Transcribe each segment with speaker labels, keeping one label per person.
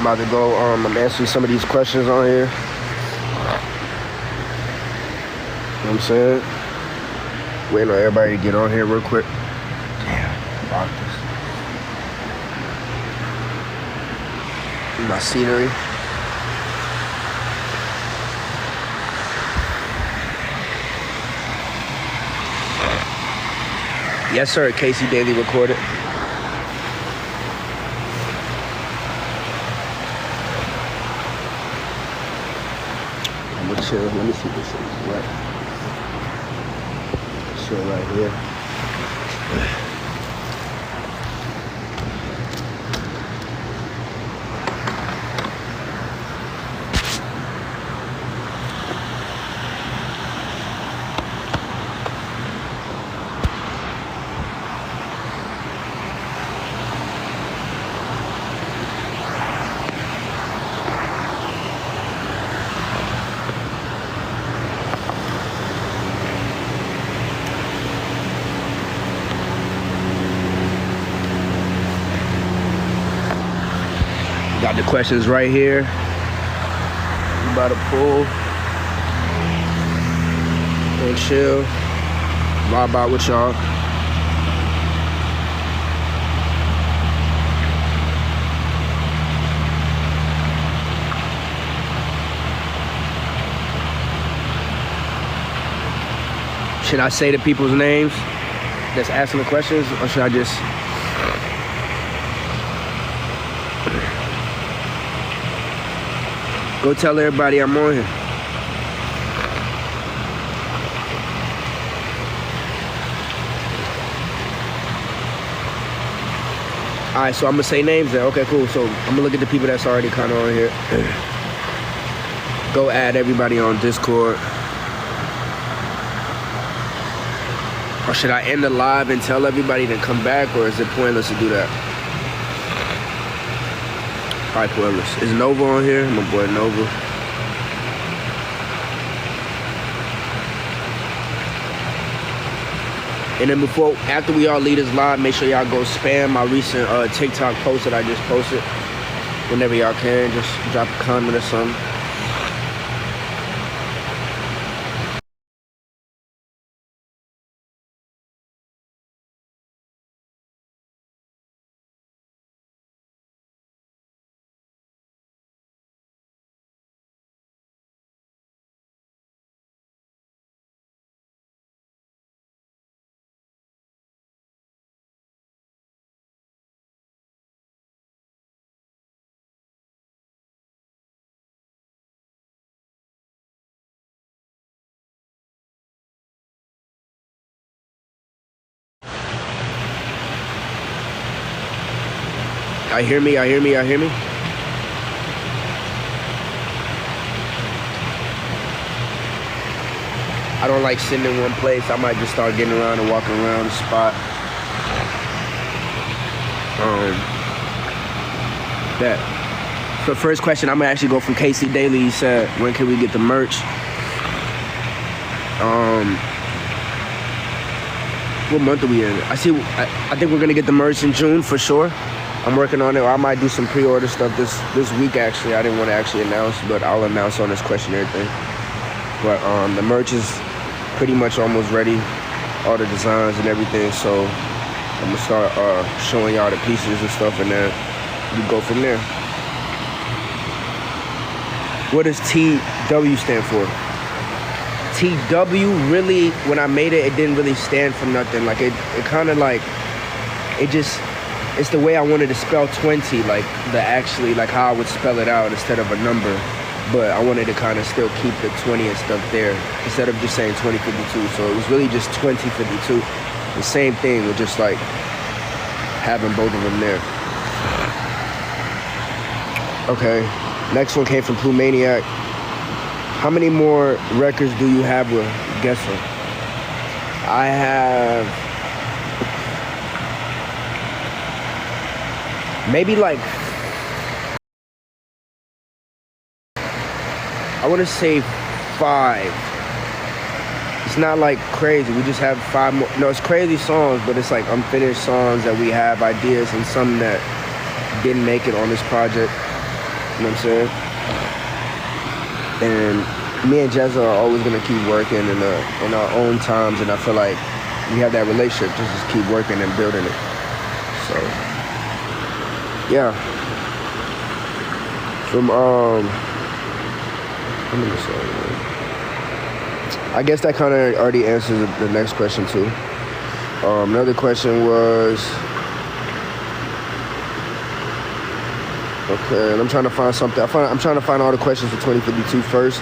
Speaker 1: about to go, I'm answering some of these questions on here. You know what I'm saying? Waiting on everybody to get on here real quick. Damn, fuck this. My scenery. Yes, sir. KayCyy Daily recorded. I'm gonna chill. Let me see this is what. Chill right here. Got the questions right here. We about to pull and chill, vibe out with y'all. Should I say the people's names that's asking the questions, or should I just? Go tell everybody I'm on here. All right, so I'm gonna say names then. Okay, cool. So I'm gonna look at the people that's already kind of on here. Go add everybody on Discord. Or should I end the live and tell everybody to come back, or is it pointless to do that? Probably pointless. Is Nova on here? My boy Nova. And then after we all leave this live, make sure y'all go spam my recent TikTok post that I just posted. Whenever y'all can, just drop a comment or something. Y'all hear me? Y'all hear me? Y'all hear me? I don't like sitting in one place. I might just start getting around and walking around the spot. That. So first question, I'm gonna actually go from KayCyy Daily. He said, when can we get the merch? What month are we in? I think we're gonna get the merch in June for sure. I'm working on it. I might do some pre-order stuff this week actually. I didn't want to actually announce, but I'll announce on this questionnaire thing. But the merch is pretty much almost ready, all the designs and everything. So I'm gonna start showing y'all the pieces and stuff, and then we go from there. What does TW stand for? TW really, when I made it, it didn't really stand for nothing. Like it kind of like, it's the way I wanted to spell 20, like like how I would spell it out instead of a number. But I wanted to kind of still keep the 20 and stuff there instead of just saying 2052. So it was really just 2052. The same thing with just like having both of them there. Okay, next one came from Plumaniac. How many more records do you have with Gesaffelstein? I have maybe like, I want to say 5. It's not like crazy. We just have 5 more. No, it's crazy songs, but it's like unfinished songs that we have ideas, and some that didn't make it on this project. know what I'm saying? And me and Jezza are always gonna keep working in our own times, and I feel like we have that relationship, just keep working and building it. So, yeah. From, I guess that kind of already answers the next question too. Another question was, okay, and I'm trying to find something. I'm trying to find all the questions for 2052 first,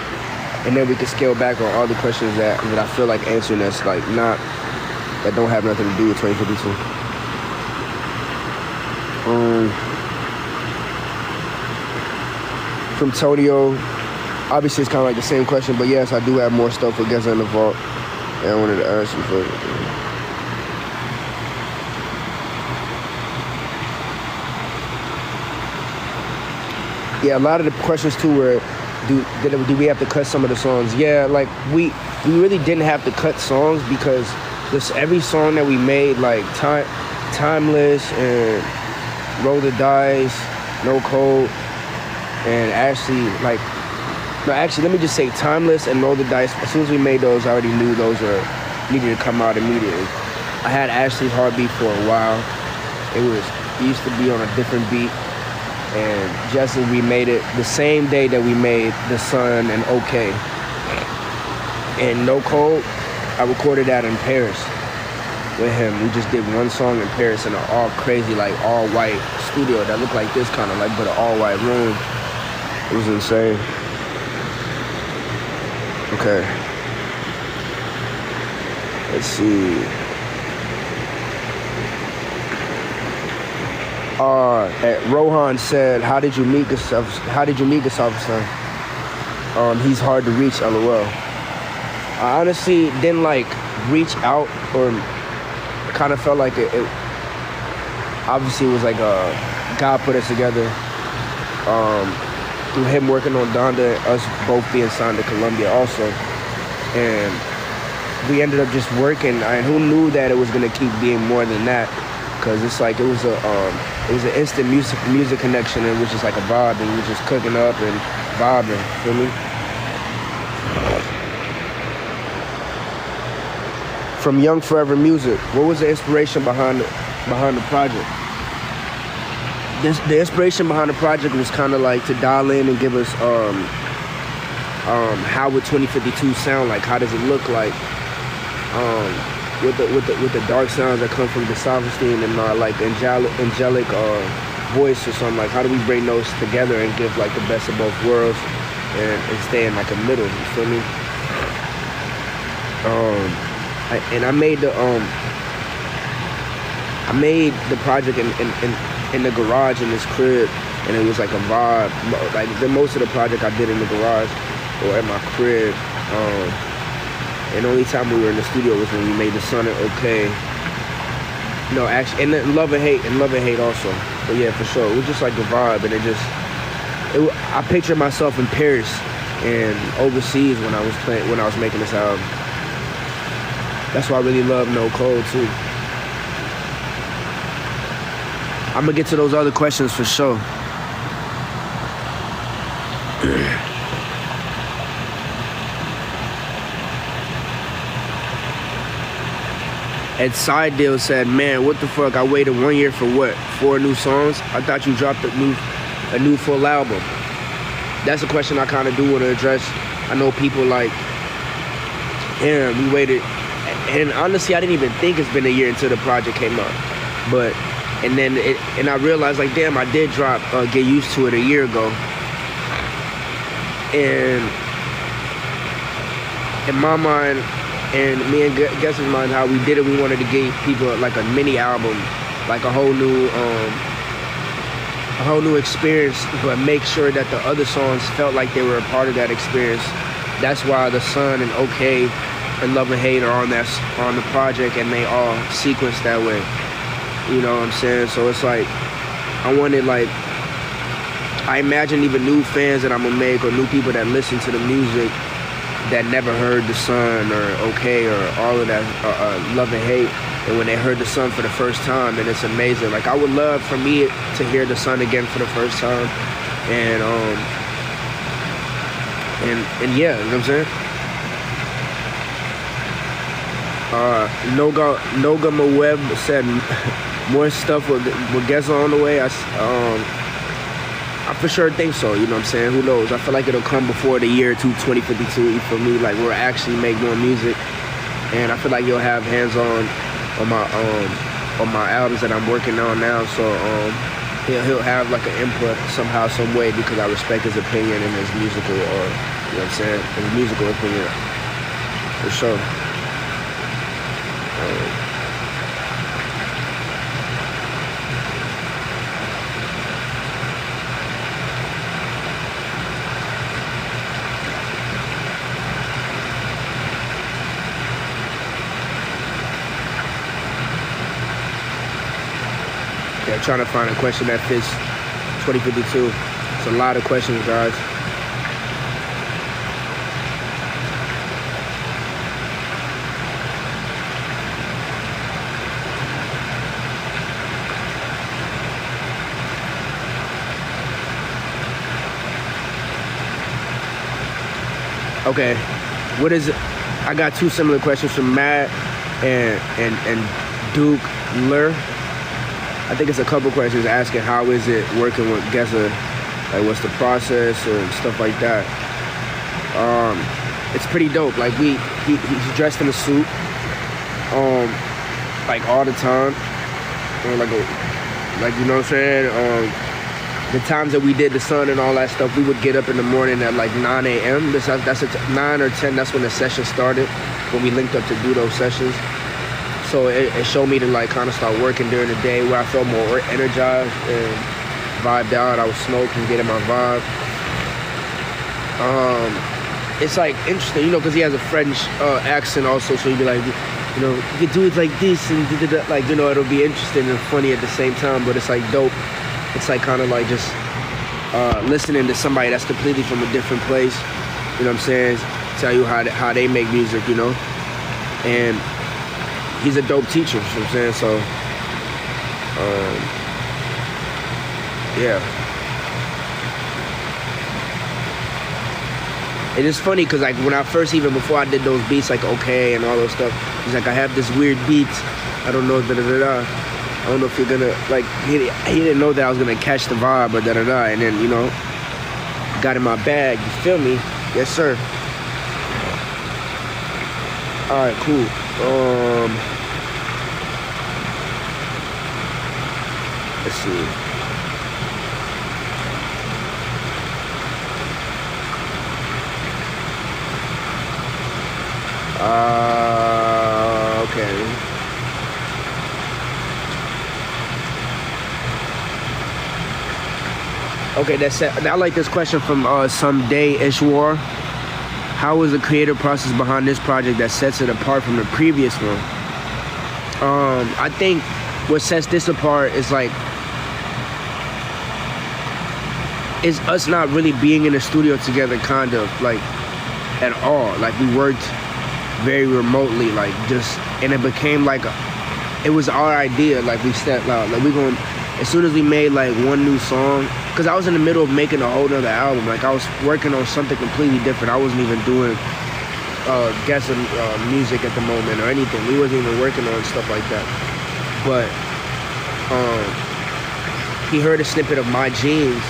Speaker 1: and then we can scale back on all the questions that I feel like answering that's like that don't have nothing to do with 2052. From Tonio, obviously it's kind of like the same question, but yes, I do have more stuff for Geza in the vault, and I wanted to ask you for it. Yeah, a lot of the questions too were, do we have to cut some of the songs? Yeah, like we really didn't have to cut songs because every song that we made, like Timeless and Roll the Dice, No Code, and actually let me just say Timeless and Roll the Dice, as soon as we made those, I already knew those needed to come out immediately. I had Ashley's Heartbeat for a while. It used to be on a different beat. And just as we made it the same day that we made The Sun and OK. And No Code, I recorded that in Paris with him. We just did one song in Paris in an all crazy, like all white studio that looked like this kind of like, but an all white room. It was insane. Okay. Let's see. Rohan said, "How did you meet Gesaffelstein? He's hard to reach, LOL." I honestly didn't like reach out, or kind of felt like it obviously it was like God put us together. Through him working on Donda, us both being signed to Columbia also, and we ended up just working. And who knew that it was gonna keep being more than that? Because it's like it was an instant music connection, and it was just like a vibe, and we were just cooking up and vibing. Feel me? From Young Forever Music, what was the inspiration behind the project? The inspiration behind the project was kind of like to dial in and give us how would 2052 sound like? How does it look like? With the dark sounds that come from Gesaffelstein and like angelic voice or something, like how do we bring those together and give like the best of both worlds and stay in like a middle? You feel me? I made the project in the garage in this crib, and it was like a vibe. Like most of the project I did in the garage or at my crib. And the only time we were in the studio was when we made The Sun and OK. No, actually, and then Love and Hate also. But yeah, for sure, it was just like the vibe, and I pictured myself in Paris and overseas when I was making this album. That's why I really love No Code too. I'm gonna get to those other questions for sure. Ed Side Deal said, "Man, what the fuck? I waited 1 year for what? 4 new songs? I thought you dropped a new full album." That's a question I kind of do want to address. I know people like, "Damn, we waited." And honestly, I didn't even think it's been a year until the project came out. And I realized, like, damn, I did drop Get Used to It a year ago. And in my mind, and me and Guess's mind, how we did it, we wanted to give people like a mini album, like a whole new experience, but make sure that the other songs felt like they were a part of that experience. That's why The Sun and OK and Love and Hate are on the project, and they all sequenced that way. You know what I'm saying? So it's like, I wanted, like, I imagine even new fans that I'm gonna make, or new people that listen to the music that never heard The Sun or OK or all of that, Love and Hate, and when they heard The Sun for the first time, and it's amazing. Like, I would love for me to hear The Sun again for the first time, And and yeah, you know what I'm saying? Noga Maweb said more stuff with Geza on the way. I for sure think so, you know what I'm saying? Who knows? I feel like it'll come before the year 2052 for me, like we'll actually make more music. And I feel like you'll have hands-on on my albums that I'm working on now. So he'll have like an input somehow, some way, because I respect his opinion and his musical, or you know what I'm saying, his musical opinion, for sure. Yeah, trying to find a question that fits 2052. It's a lot of questions, guys. Okay, what is it? I got two similar questions from Matt and Duke Lur. I think it's a couple questions asking how is it working with Geza, like what's the process and stuff like that. It's pretty dope. Like he's dressed in a suit, like all the time, like you know what I'm saying. The times that we did the sun and all that stuff, we would get up in the morning at like 9 a.m. That's at 9 or 10. That's when the session started, when we linked up to do those sessions. So it showed me to like kind of start working during the day, where I felt more energized and vibed out. I was smoking, getting my vibe. It's like interesting, you know, because he has a French accent also. So he'd be like, you know, you can do it like this and like, you know, it'll be interesting and funny at the same time. But it's like dope. It's like kind of like just listening to somebody that's completely from a different place. You know what I'm saying? Tell you how they make music, you know. And he's a dope teacher, you know what I'm saying? So, yeah. It is funny because like when I first, even before I did those beats, like Okay and all those stuff, he's like, I have this weird beat. I don't know, I don't know if you're gonna, like, he didn't know that I was gonna catch the vibe or da-da-da. And then, you know, got in my bag, you feel me? Yes, sir. All right, cool. Let's see. Okay. Okay, that's it. I like this question from Someday Ishwar. How is the creative process behind this project that sets it apart from the previous one? I think what sets this apart is like, is us not really being in the studio together, kind of like at all. Like we worked very remotely, like just, and it became like it was our idea. Like we stepped out, like we going, as soon as we made like one new song, because I was in the middle of making a whole nother album. Like I was working on something completely different. I wasn't even doing Geza music at the moment or anything. We wasn't even working on stuff like that. But he heard a snippet of My Jeans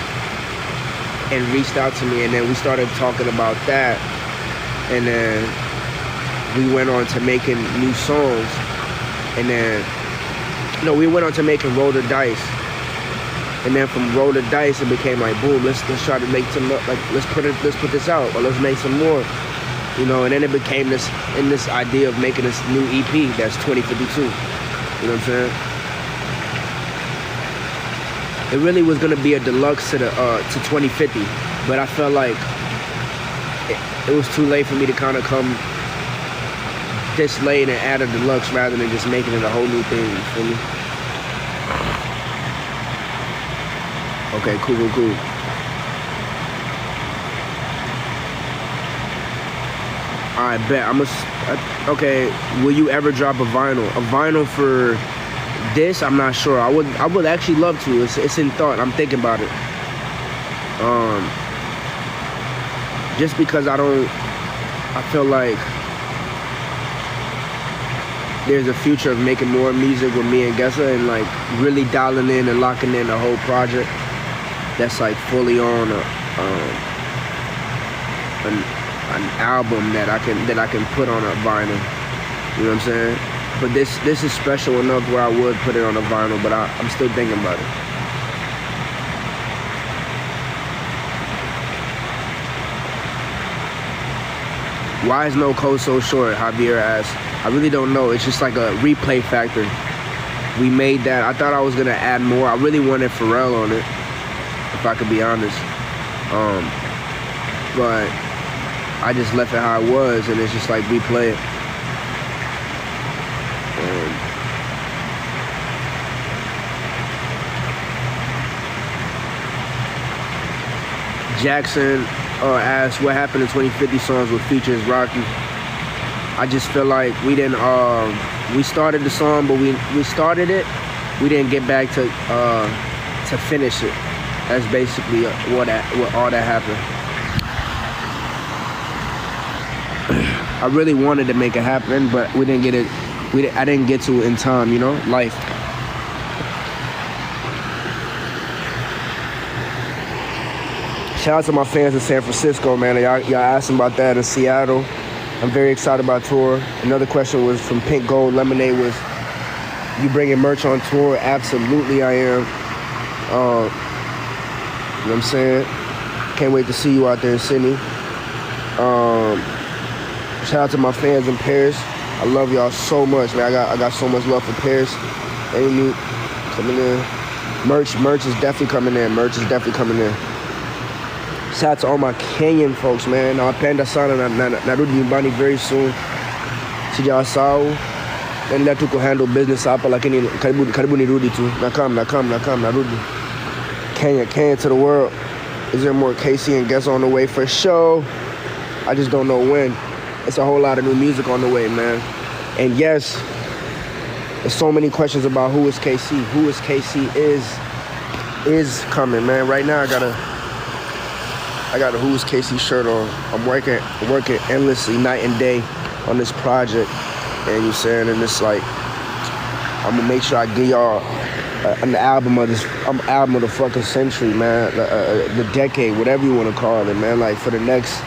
Speaker 1: and reached out to me, and then we started talking about that, and then we went on to making new songs, and then we went on to making Roll the Dice. And then from Roll the Dice, it became like, boom, let's try to make some, like, let's put this out, or let's make some more, you know. And then it became this idea of making this new EP that's 2052. You know what I'm saying? It really was gonna be a deluxe to 2050, but I felt like it was too late for me to kind of come this late and add a deluxe rather than just making it a whole new thing. You feel me? Okay, cool. All right, bet. Okay, will you ever drop a vinyl? A vinyl for this? I'm not sure. I would actually love to. It's in thought. I'm thinking about it. Just because I feel like there's a future of making more music with me and Gesa, and like really dialing in and locking in the whole project that's like fully on an album that I can put on a vinyl. You know what I'm saying? But this is special enough where I would put it on a vinyl, but I'm still thinking about it. Why is No Code so short? Javier asked. I really don't know. It's just like a replay factor. We made that. I thought I was gonna add more. I really wanted Pharrell on it, if I could be honest. But I just left it how it was, and it's just like replay it. Jackson asked, what happened to 2050 songs with features Rocky? I just feel like we didn't, we started the song, but we started it. We didn't get back to finish it. That's basically what all that happened. I really wanted to make it happen, but we didn't get it. I didn't get to it in time, you know, life. Shout out to my fans in San Francisco, man. Y'all asking about that in Seattle. I'm very excited about tour. Another question was from Pink Gold Lemonade was, you bringing merch on tour? Absolutely I am. You know what I'm saying? Can't wait to see you out there in Sydney. Shout out to my fans in Paris. I love y'all so much, man. I got so much love for Paris. Amy coming in. Merch is definitely coming in. Shout out to all my Kenyan folks, man. Nawapenda sana narudi nyumbani very soon. Sijawasahau. Naendelea tu kuhandle business hapa, lakini karibu nirudi tu. Narudi. Kenya to the world. Is there more KayCyy and Gesa on the way? For sure. I just don't know when. It's a whole lot of new music on the way, man. And yes, there's so many questions about who is KayCyy. Who is KayCyy is coming, man. Right now I got a Who's KayCyy shirt on. I'm working endlessly night and day on this project. And you saying, and it's like, I'm gonna make sure I give y'all an album of the fucking century, man. The decade, whatever you wanna call it, man. Like for the next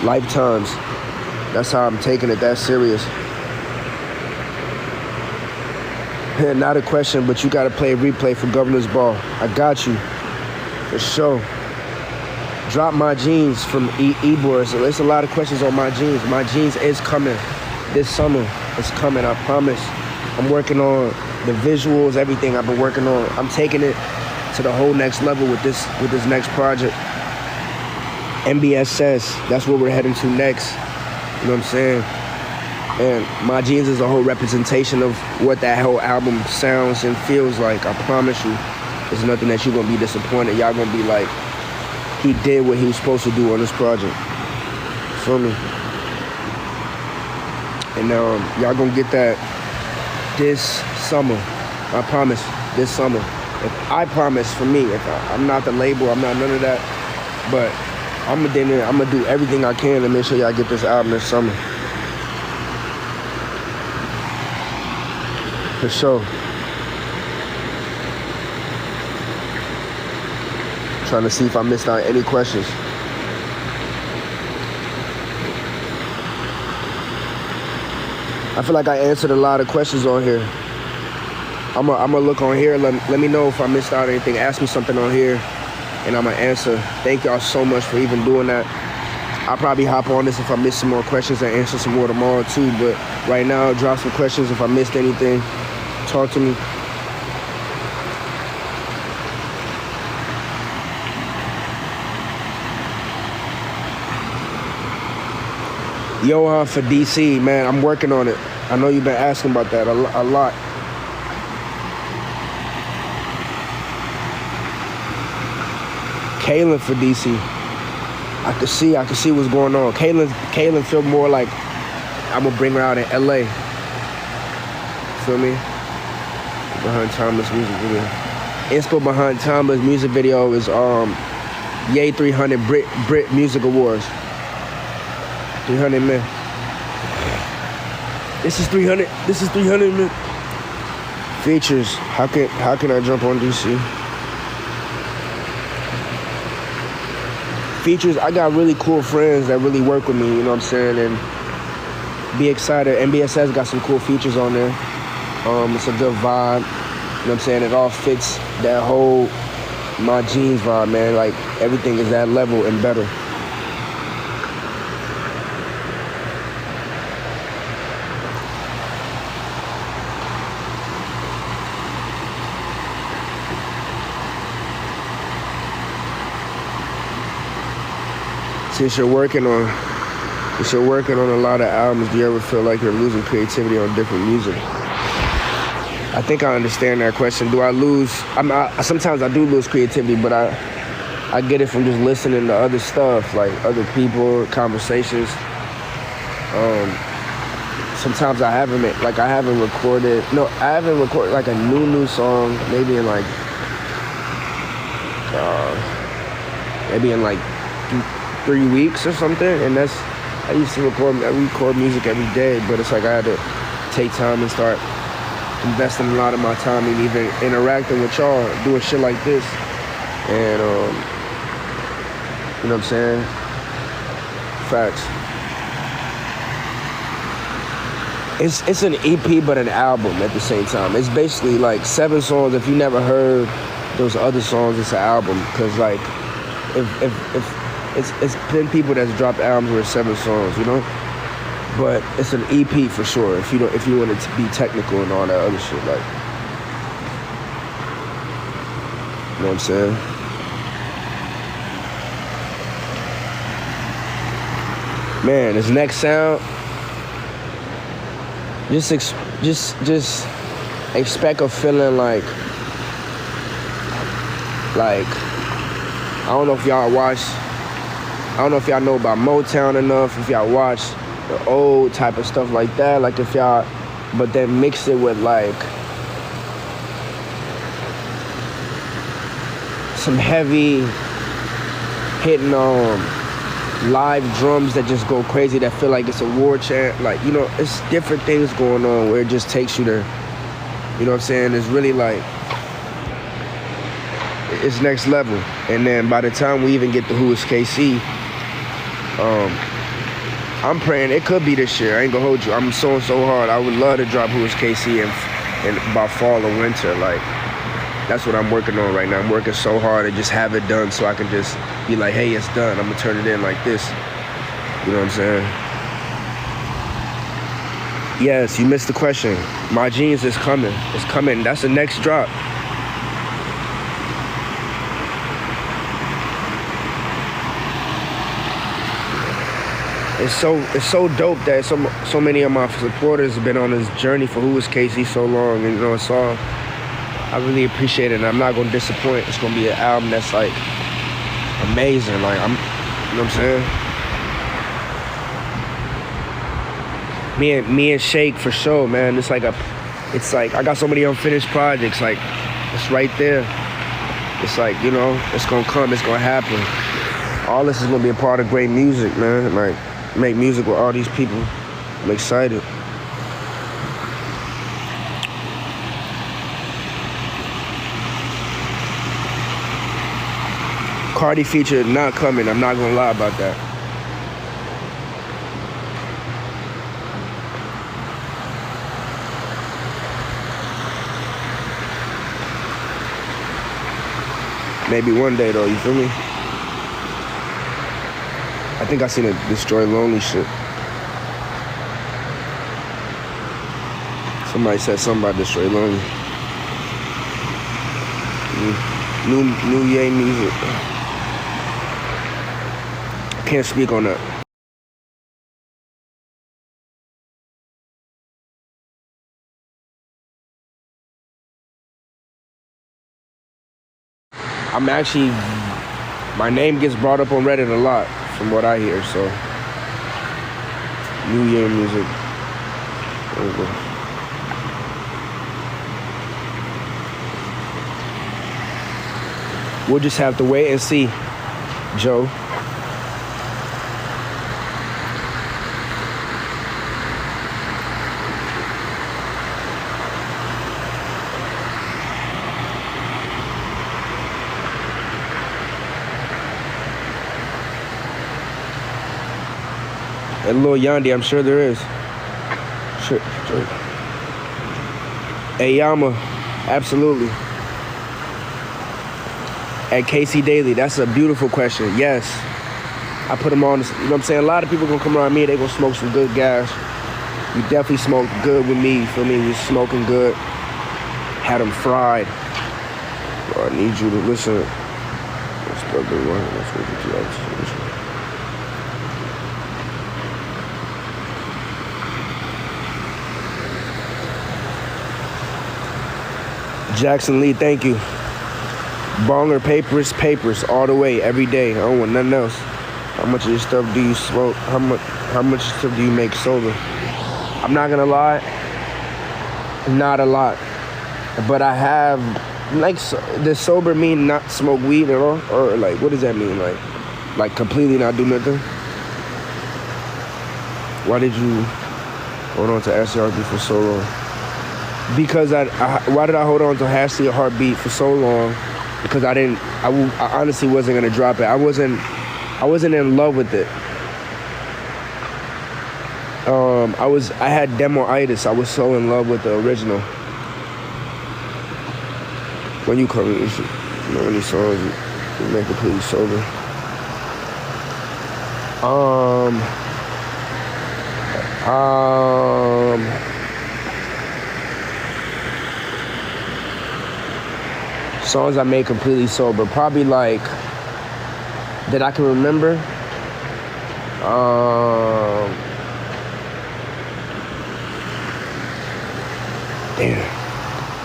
Speaker 1: lifetimes. That's how I'm taking it that serious. Not a question, but you gotta play a replay for Governor's Ball. I got you, for sure. Drop My Jeans from Ebor. So there's a lot of questions on My Jeans. My Jeans is coming this summer. It's coming, I promise. I'm working on the visuals, everything I've been working on. I'm taking it to the whole next level with this next project. MBS says that's where we're heading to next. You know what I'm saying? And My Jeans is a whole representation of what that whole album sounds and feels like. I promise you, there's nothing that you're gonna be disappointed. Y'all gonna be like, he did what he was supposed to do on this project. Feel me? And y'all gonna get that this summer. I promise, this summer. I promise for me, I'm not the label, I'm not none of that, but I'm gonna do everything I can to make sure y'all get this album this summer. For sure. Trying to see if I missed out any questions. I feel like I answered a lot of questions on here. I'm gonna look on here. Let me know if I missed out anything. Ask me something on here, and I'm gonna answer. Thank y'all so much for even doing that. I'll probably hop on this if I miss some more questions and answer some more tomorrow too. But right now, drop some questions if I missed anything. Talk to me. Johan for DC, man, I'm working on it. I know you've been asking about that a lot. Kaylin for DC. I can see what's going on. Kaylin feel more like I'm gonna bring her out in LA. Feel me? Behind Thomas music video. Inspo behind Thomas music video is Yay 300 Brit Music Awards. 300 men. This is 300. This is 300 men. Features. How can I jump on DC? Features. I got really cool friends that really work with me. You know what I'm saying? And be excited. NBSS got some cool features on there. It's a good vibe. You know what I'm saying? It all fits that whole my jeans vibe, man. Like everything is that level and better. Since you're working on a lot of albums, do you ever feel like you're losing creativity on different music? I think I understand that question. Do I lose? Sometimes I do lose creativity, but I get it from just listening to other stuff, like other people, conversations. Sometimes I haven't recorded like a new song, maybe in like 3 weeks or something, and I used to record music every day, but it's like I had to take time and start investing a lot of my time and even interacting with y'all, doing shit like this, and you know what I'm saying? Facts. It's an EP but an album at the same time. It's basically like 7 songs. If you never heard those other songs, it's an album, because like if it's been people that's dropped albums with 7 songs, you know? But it's an EP for sure, if you want it to be technical and all that other shit, like, you know what I'm saying? Man, this next sound, just expect a feeling like I don't know if y'all know about Motown enough, if y'all watch the old type of stuff like that, like if y'all, but then mix it with like some heavy hitting live drums that just go crazy, that feel like it's a war chant, like, you know, it's different things going on where it just takes you there. You know what I'm saying? It's really like, it's next level. And then by the time we even get to Who is KayCyy, I'm praying it could be this year. I ain't gonna hold you. I'm so hard. I would love to drop Who is KayCyy in by fall or winter. Like, that's what I'm working on right now. I'm working so hard to just have it done so I can just be like, hey, it's done. I'm gonna turn it in like this. You know what I'm saying? Yes, you missed the question. My Jeans is coming. It's coming. That's the next drop. It's so dope that so many of my supporters have been on this journey for Who is KayCyy so long, and you know, it's all, I really appreciate it, and I'm not gonna disappoint. It's gonna be an album that's like amazing. Like, you know what I'm saying? Me and Shake for sure, man. It's like I got so many unfinished projects. Like, it's right there. It's like, you know, it's gonna come. It's gonna happen. All this is gonna be a part of great music, man. Like, make music with all these people. I'm excited. Cardi feature not coming. I'm not gonna lie about that. Maybe one day though, you feel me? I think I seen a Destroy Lonely shit. Somebody said something about Destroy Lonely. New Yay music. Can't speak on that. My name gets brought up on Reddit a lot, from what I hear, so. New Year music. There we go. We'll just have to wait and see. Joe. And Lil Yandi, I'm sure there is. Sure. Hey Yama, absolutely. At KayCyy Daily, that's a beautiful question. Yes, I put them on. You know what I'm saying? A lot of people gonna come around me, they gonna smoke some good gas. You definitely smoked good with me. You feel me? We was smoking good. Had them fried. Bro, I need you to listen. Jackson Lee, thank you. Bonger, papers, all the way, every day. I don't want nothing else. How much of this stuff do you smoke? How much stuff do you make sober? I'm not gonna lie, not a lot. But I have, like, does sober mean not smoke weed at all? Or like, what does that mean? Like completely not do nothing? Why did you hold on to SCRB for so long? Because why did I hold on to Hasty Heartbeat for so long? Because I honestly wasn't gonna drop it. I wasn't in love with it. I had demo-itis. I was so in love with the original. When you cover this, you know, any songs you make completely sober. Songs I made completely sober, probably like that I can remember.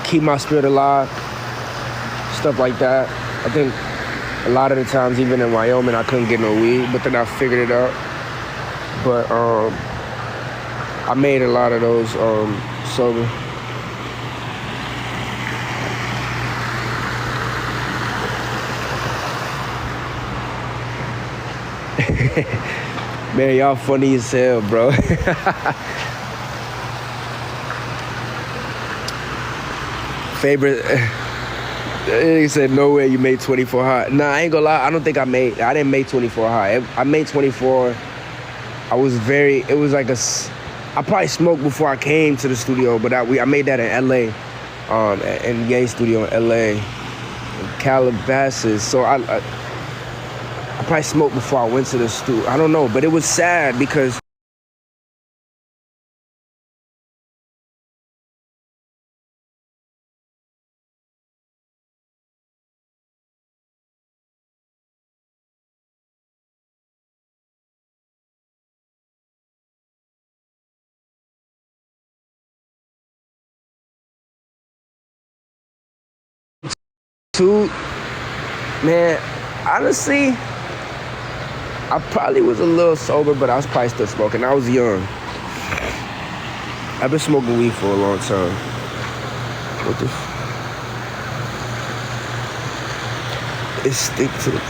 Speaker 1: Keep My Spirit Alive, stuff like that. I think a lot of the times, even in Wyoming, I couldn't get no weed, but then I figured it out. But I made a lot of those sober. Man, y'all funny as hell, bro. Favorite. He said, no way you made 24 hot. Nah, I ain't gonna lie. I don't think I didn't make 24 hot. I made 24. I probably smoked before I came to the studio, but I made that in LA, in Ye Studio in LA, in Calabasas. So I probably smoked before I went to the studio. I don't know, but it was sad because man, honestly, I probably was a little sober, but I was probably still smoking. I was young. I've been smoking weed for a long time. What the? It stick to the.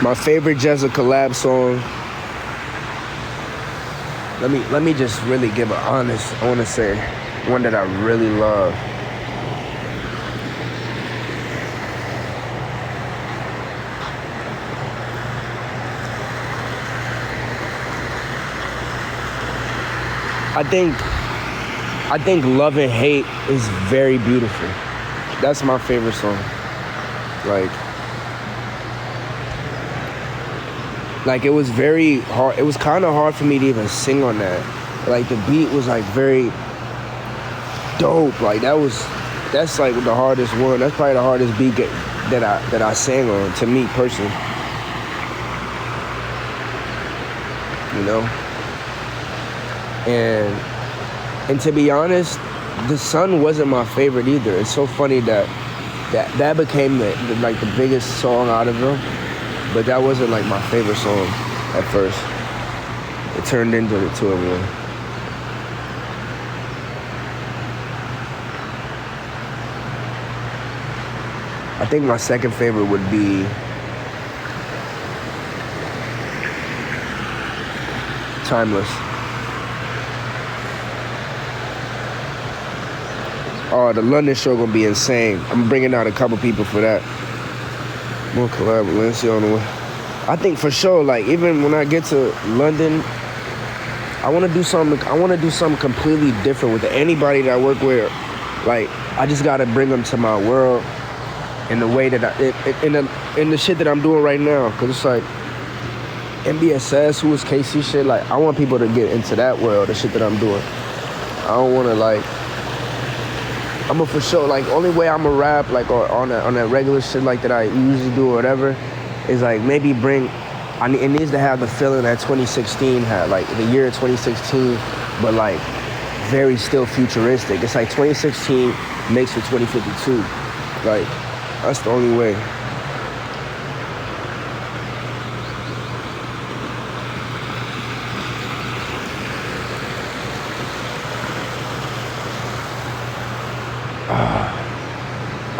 Speaker 1: My favorite Jezza collab song. Let me just really give an honest. I want to say one that I really love. I think Love and Hate is very beautiful. That's my favorite song. Like it was very hard. It was kind of hard for me to even sing on that. Like the beat was like very dope. Like that's like the hardest one. That's probably the hardest beat that I sang on, to me personally. You know? And to be honest, The Sun wasn't my favorite either. It's so funny that became the biggest song out of them, but that wasn't like my favorite song at first. It turned into the two of them. I think my second favorite would be Timeless. Oh, the London show gonna be insane. I'm bringing out a couple people for that. More collab with Lindsay on the way. I think for sure, like even when I get to London, I want to do something. I want to do something completely different with anybody that I work with. Like I just gotta bring them to my world in the way that in the shit that I'm doing right now. Cause it's like MBSS, who is KayCyy shit. Like I want people to get into that world, the shit that I'm doing. I don't want to like. I'm a for sure, like, only way I'm a rap, like, or on that regular shit, like, that I usually do or whatever, is, like, maybe it needs to have the feeling that 2016 had, like, the year 2016, but, like, very still futuristic. It's like 2016 makes for 2052. Like, that's the only way.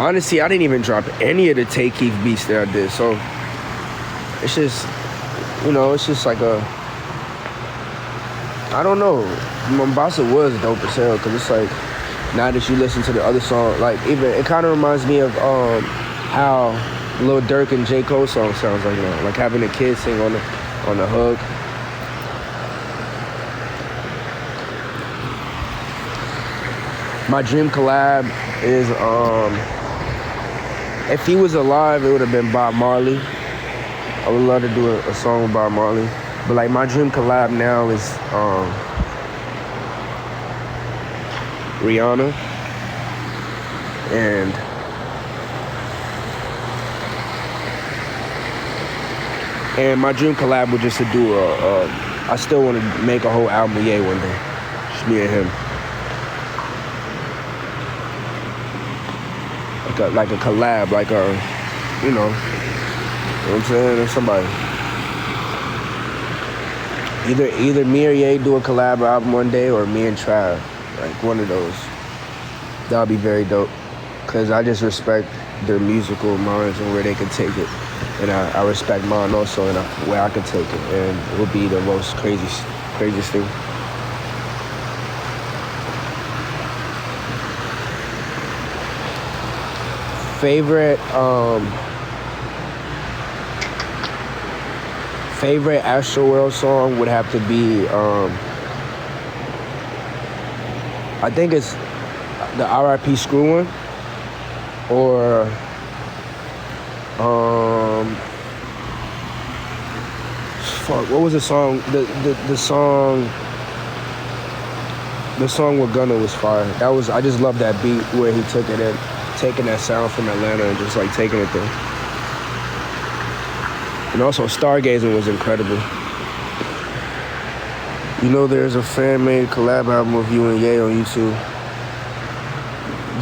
Speaker 1: Honestly, I didn't even drop any of the KayCyy beats that I did, so it's just, it's just like I don't know. Mombasa was dope as hell, because it's like, now that you listen to the other song, like, even, it kind of reminds me of how Lil Durk and J. Cole song sounds like now, like having a kid sing on the hook. My dream collab is, if he was alive, it would have been Bob Marley. I would love to do a song with Bob Marley. But like my dream collab now is Rihanna. And my dream collab was just to do I still want to make a whole album with Ye one day. Just me and him. Like a collab, like you know what I'm saying, or somebody. Either me or Ye do a collab album one day, or me and Trav, like one of those. That would be very dope, because I just respect their musical minds and where they can take it. And I respect mine also, and where I can take it. And it would be the most craziest thing. Favorite Astroworld song would have to be I think it's the R.I.P. Screw one, or fuck, what was the song? The song with Gunna was fire. I just love that beat where he took it in. Taking that sound from Atlanta and just like taking it there. And also Stargazing was incredible. There's a fan-made collab album of you and Ye on YouTube.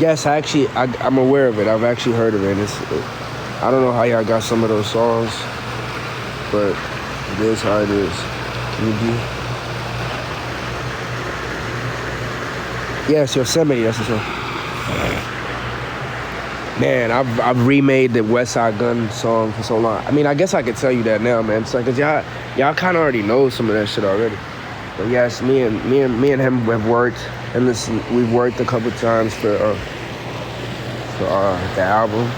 Speaker 1: Yes, I'm aware of it. I've actually heard of it. I don't know how y'all got some of those songs, but it is how it is. Yes, Yosemite, that's the song. Man, I've remade the West Side Gun song for so long. I mean, I guess I could tell you that now, man. It's like, cause y'all kind of already know some of that shit already. But yes, me and him have worked, and we've worked a couple times for the album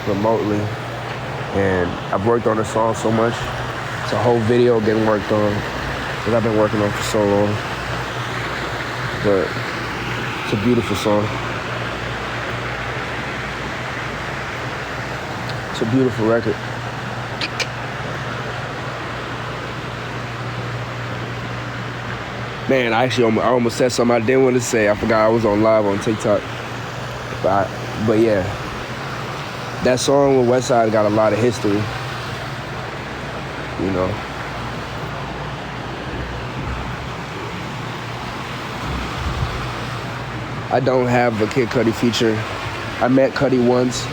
Speaker 1: remotely, and I've worked on the song so much. It's a whole video getting worked on that I've been working on for so long. But it's a beautiful song. It's a beautiful record. Man, I almost said something I didn't want to say. I forgot I was on live on TikTok. But yeah, that song with Westside got a lot of history. I don't have a Kid Cudi feature. I met Cudi once.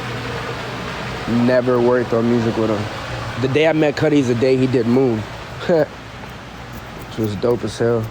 Speaker 1: Never worked on music with him. The day I met Cudi is the day he did Moon. Which was dope as hell.